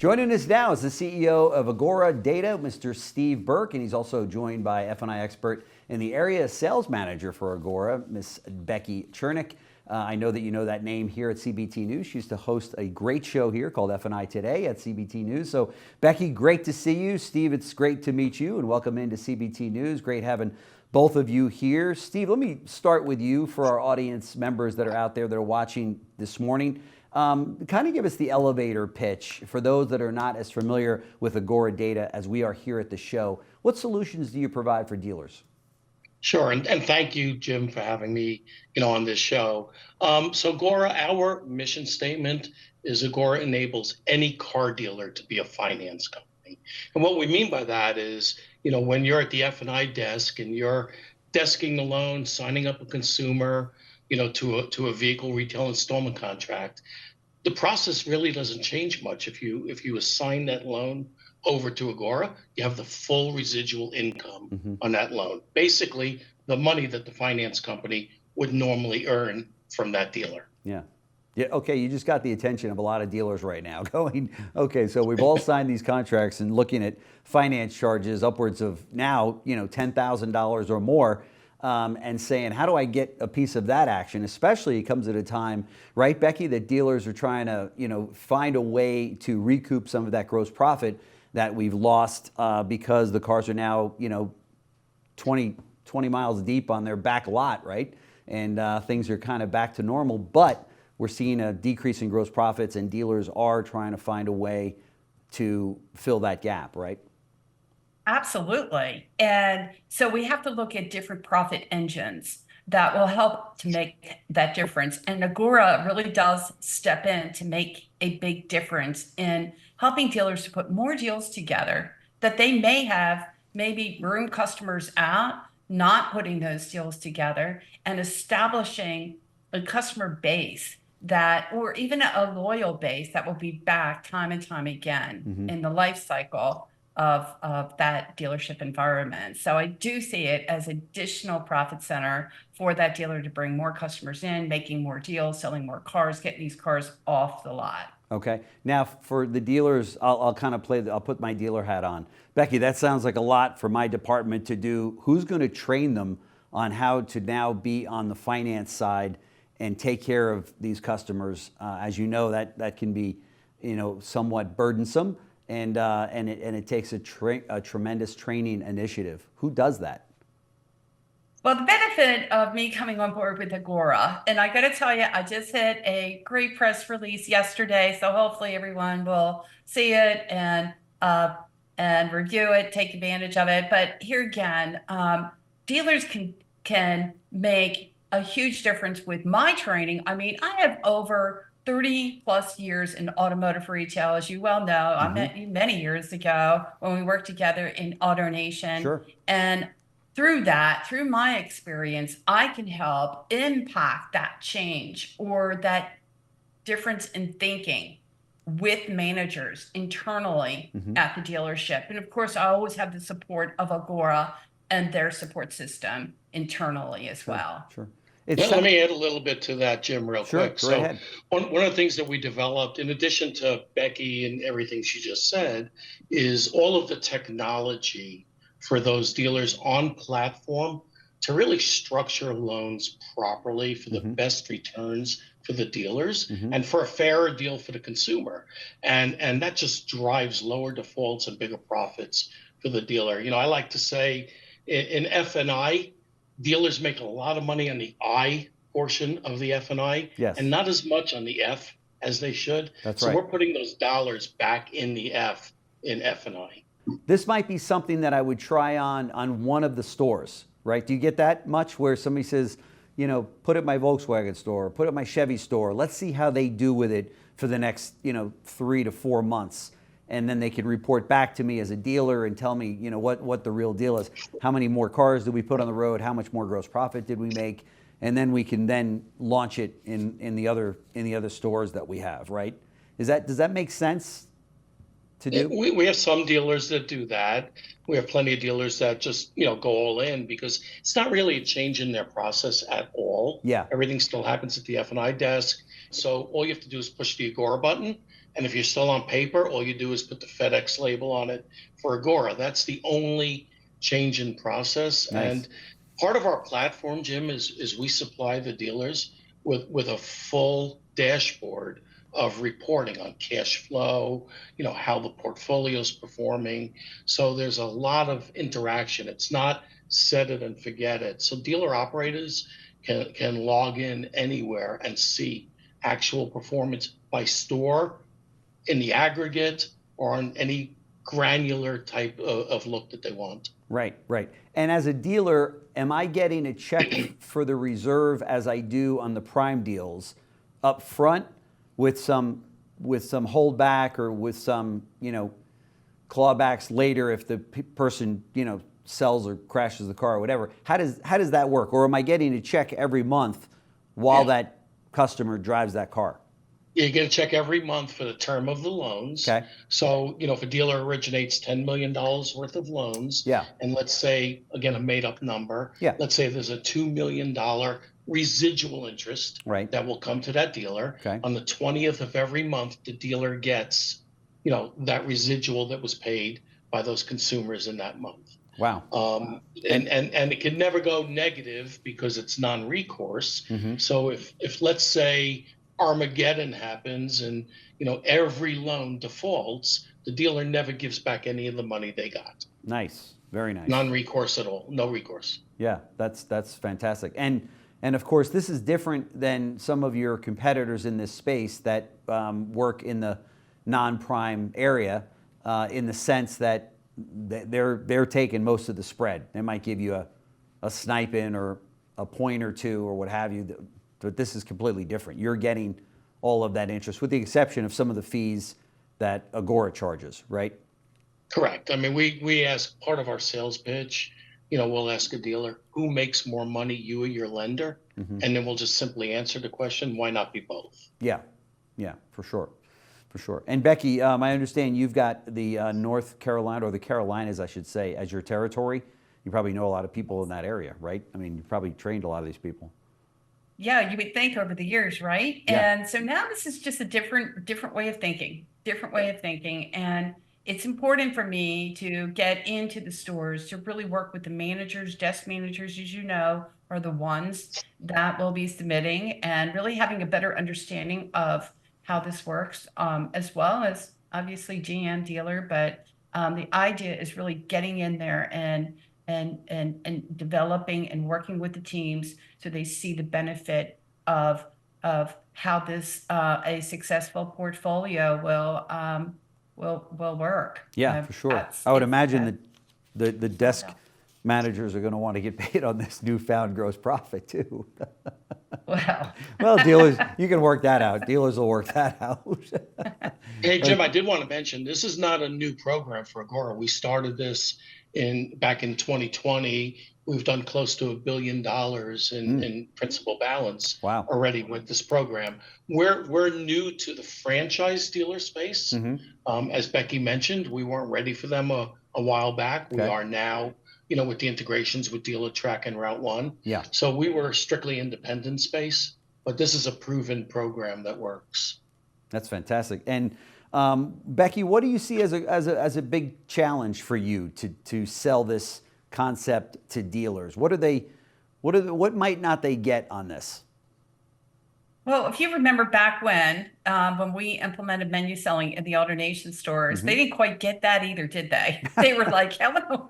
Joining us now is the CEO of Agora Data, Mr. Steve Burke, and he's also joined by F&I expert and the area sales manager for Agora, Miss Becky Chernek. I know that you know that name here at CBT News. She used to host a great show here called F&I Today at CBT News. So, Becky, great to see you. Steve, it's great to meet you and welcome into CBT News. Great having both of you here. Steve, let me start with you for our audience members that are out there that are watching this morning. Kind of give us the elevator pitch for those that are not as familiar with Agora Data as we are here at the show. What solutions do you provide for dealers? Sure, and thank you, Jim, for having me, on this show. So Agora, our mission statement is Agora enables any car dealer to be a finance company. And what we mean by that is, when you're at the F&I desk and you're desking the loan, signing up a consumer, to a vehicle retail installment contract, the process really doesn't change much. If you assign that loan over to Agora, you have the full residual income on that loan. Basically, the money that the finance company would normally earn from that dealer. Yeah. Okay, you just got the attention of a lot of dealers right now going, okay, so we've all signed these contracts and looking at finance charges upwards of now, $10,000 or more. And saying, how do I get a piece of that action? Especially it comes at a time, right, Becky, that dealers are trying to, find a way to recoup some of that gross profit that we've lost because the cars are now, 20 miles deep on their back lot, right? And things are kind of back to normal, but we're seeing a decrease in gross profits and dealers are trying to find a way to fill that gap, right? Absolutely. And so we have to look at different profit engines that will help to make that difference. And Agora really does step in to make a big difference in helping dealers to put more deals together that they may have maybe room customers out, not putting those deals together, and establishing a customer base that, or even a loyal base that will be back time and time again in the life cycle of that dealership environment. So I do see it as additional profit center for that dealer to bring more customers in, making more deals, selling more cars, getting these cars off the lot. Okay. Now for the dealers, I'll put my dealer hat on. Becky, that sounds like a lot for my department to do. Who's going to train them on how to now be on the finance side and take care of these customers? As you know, that can be, somewhat burdensome. And it takes a tremendous training initiative. Who does that? Well, the benefit of me coming on board with Agora, and I got to tell you, I just hit a great press release yesterday, so hopefully everyone will see it and review it, take advantage of it. But here again, dealers can make a huge difference with my training. I mean, I have over 30 plus years in automotive retail, as you well know. I met you many years ago when we worked together in AutoNation. Sure. And through my experience, I can help impact that change or that difference in thinking with managers internally at the dealership. And of course, I always have the support of Agora and their support system internally as well. Sure. Let me add a little bit to that, Jim, real quick. Go ahead. One of the things that we developed, in addition to Becky and everything she just said, is all of the technology for those dealers on platform to really structure loans properly for the best returns for the dealers and for a fairer deal for the consumer. And that just drives lower defaults and bigger profits for the dealer. I like to say in F&I, dealers make a lot of money on the I portion of the F&I, and not as much on the F as they should. That's right. So we're putting those dollars back in the F in F&I. This might be something that I would try on one of the stores, right? Do you get that much where somebody says, put it at my Volkswagen store, put it at my Chevy store. Let's see how they do with it for the next, 3 to 4 months. And then they can report back to me as a dealer and tell me, what the real deal is. How many more cars did we put on the road? How much more gross profit did we make? And then we can then launch it in the other stores that we have, right? Does that make sense to do? We have some dealers that do that. We have plenty of dealers that just, go all in because it's not really a change in their process at all. Yeah. Everything still happens at the F&I desk. So all you have to do is push the Agora button. And if you're still on paper, all you do is put the FedEx label on it for Agora. That's the only change in process. Nice. And part of our platform, Jim, is we supply the dealers with a full dashboard of reporting on cash flow, how the portfolio is performing. So there's a lot of interaction. It's not set it and forget it. So dealer operators can log in anywhere and see actual performance by store, in the aggregate, or on any granular type of look that they want. Right, right. And as a dealer, am I getting a check for the reserve as I do on the prime deals up front with some holdback or with some, clawbacks later if the person, sells or crashes the car or whatever? How does that work? Or am I getting a check every month while that customer drives that car? You get a check every month for the term of the loans. Okay. So, if a dealer originates $10 million worth of loans, and let's say, again, a made up number, let's say there's a $2 million residual interest that will come to that dealer. Okay. On the 20th of every month, the dealer gets, that residual that was paid by those consumers in that month. Wow. And it can never go negative because it's non-recourse. Mm-hmm. So if let's say Armageddon happens and every loan defaults, the dealer never gives back any of the money they got. Nice, very nice. Non-recourse at all, no recourse. Yeah, that's fantastic. And of course, this is different than some of your competitors in this space that work in the non-prime area, in the sense that they're taking most of the spread. They might give you a snipe in or a point or two or what have you. But this is completely different. You're getting all of that interest, with the exception of some of the fees that Agora charges, right? Correct. I mean, we ask, part of our sales pitch, we'll ask a dealer, who makes more money, you or your lender? Mm-hmm. And then we'll just simply answer the question, why not be both? Yeah, for sure. And Becky, I understand you've got the North Carolina, or the Carolinas, I should say, as your territory. You probably know a lot of people in that area, right? I mean, you probably trained a lot of these people. Yeah, you would think over the years, right? Yeah. And so now this is just a different way of thinking, And it's important for me to get into the stores, to really work with the managers, desk managers, as you know, are the ones that will be submitting, and really having a better understanding of how this works, as well as obviously GM dealer. But the idea is really getting in there and developing and working with the teams so they see the benefit of how this a successful portfolio will work. Yeah, for sure. I would imagine that the desk managers are going to want to get paid on this newfound gross profit too. Well, dealers, you can work that out. Dealers will work that out. Hey, Jim, I did want to mention, this is not a new program for Agora. We started this back in 2020. We've done close to $1 billion in principal balance already with this program. We're new to the franchise dealer space. Mm-hmm. As Becky mentioned, we weren't ready for them a while back. Okay. We are now, with the integrations with DealerTrack and Route One. Yeah. So we were strictly independent space, but this is a proven program that works. That's fantastic. And Becky, what do you see as a big challenge for you to sell this concept to dealers? What might not they get on this? Well, if you remember back when we implemented menu selling in the AutoNation stores, mm-hmm. They didn't quite get that either, did they? They were like, hello.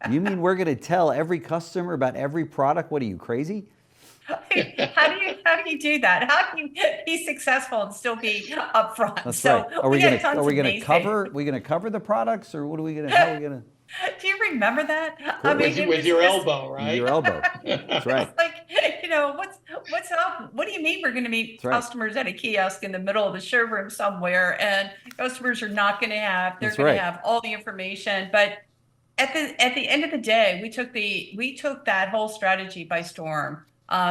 You mean we're going to tell every customer about every product? What are you, crazy? How do you do that? How do you be successful and still be upfront? That's right. Are we going to cover the products, or what are we going to? How are we going to? Do you remember that? I mean, with your elbow, right? Your elbow. That's right. It's like, what's up? What do you mean we're going to meet customers at a kiosk in the middle of the showroom somewhere, and customers are not going to have? They're going to have all the information, but at the end of the day, we took that whole strategy by storm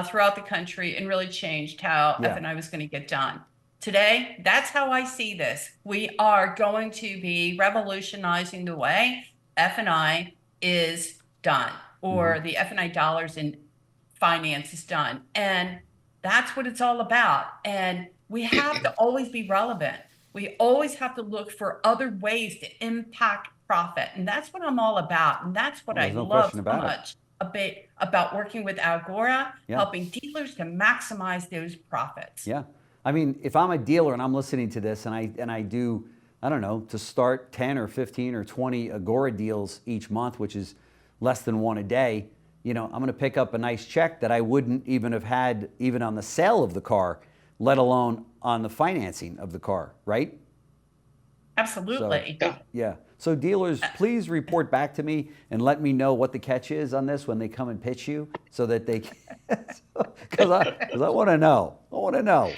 throughout the country and really changed how F&I was going to get done. today, that's how I see this. We are going to be revolutionizing the way F&I is done, or the F&I dollars in finance is done. And that's what it's all about. And we have to always be relevant. We always have to look for other ways to impact profit. And that's what I'm all about. And that's what I There's no love question so about it. much about working with Agora, Yeah. helping dealers to maximize those profits. Yeah. I mean, if I'm a dealer and I'm listening to this and I do, I don't know, to start 10 or 15 or 20 Agora deals each month, which is less than one a day, you know, I'm going to pick up a nice check that I wouldn't even have had even on the sale of the car, let alone on the financing of the car, right? Absolutely. Yeah. Yeah. So dealers, please report back to me and let me know what the catch is on this when they come and pitch you, so that they can, because I want to know. I want to know.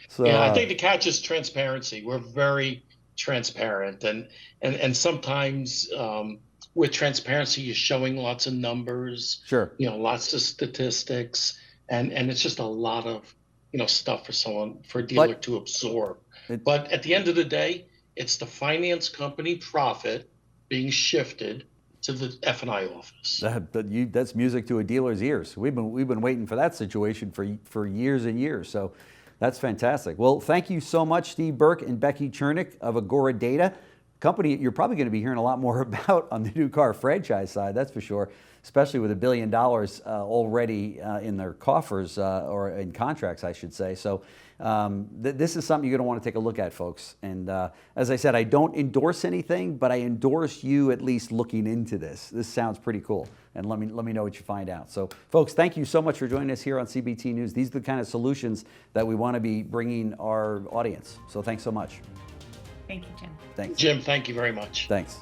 So, Yeah, I think the catch is transparency. We're very transparent, and sometimes with transparency, you're showing lots of numbers, sure. you know, lots of statistics, and it's just a lot of, you know, stuff for a dealer to absorb. But at the end of the day, it's the finance company profit being shifted to the F&I office. That's music to a dealer's ears. We've been waiting for that situation for years and years. So that's fantastic. Well, thank you so much, Steve Burke and Becky Chernek of Agora Data, company you're probably going to be hearing a lot more about on the new car franchise side. That's for sure, especially with $1 billion already in their coffers, or in contracts, I should say. So this is something you're going to want to take a look at, folks. And as I said, I don't endorse anything, but I endorse you at least looking into this. This sounds pretty cool. And let me know what you find out. So, folks, thank you so much for joining us here on CBT News. These are the kind of solutions that we want to be bringing our audience. So thanks so much. Thank you, Jim. Thanks. Jim, thank you very much. Thanks.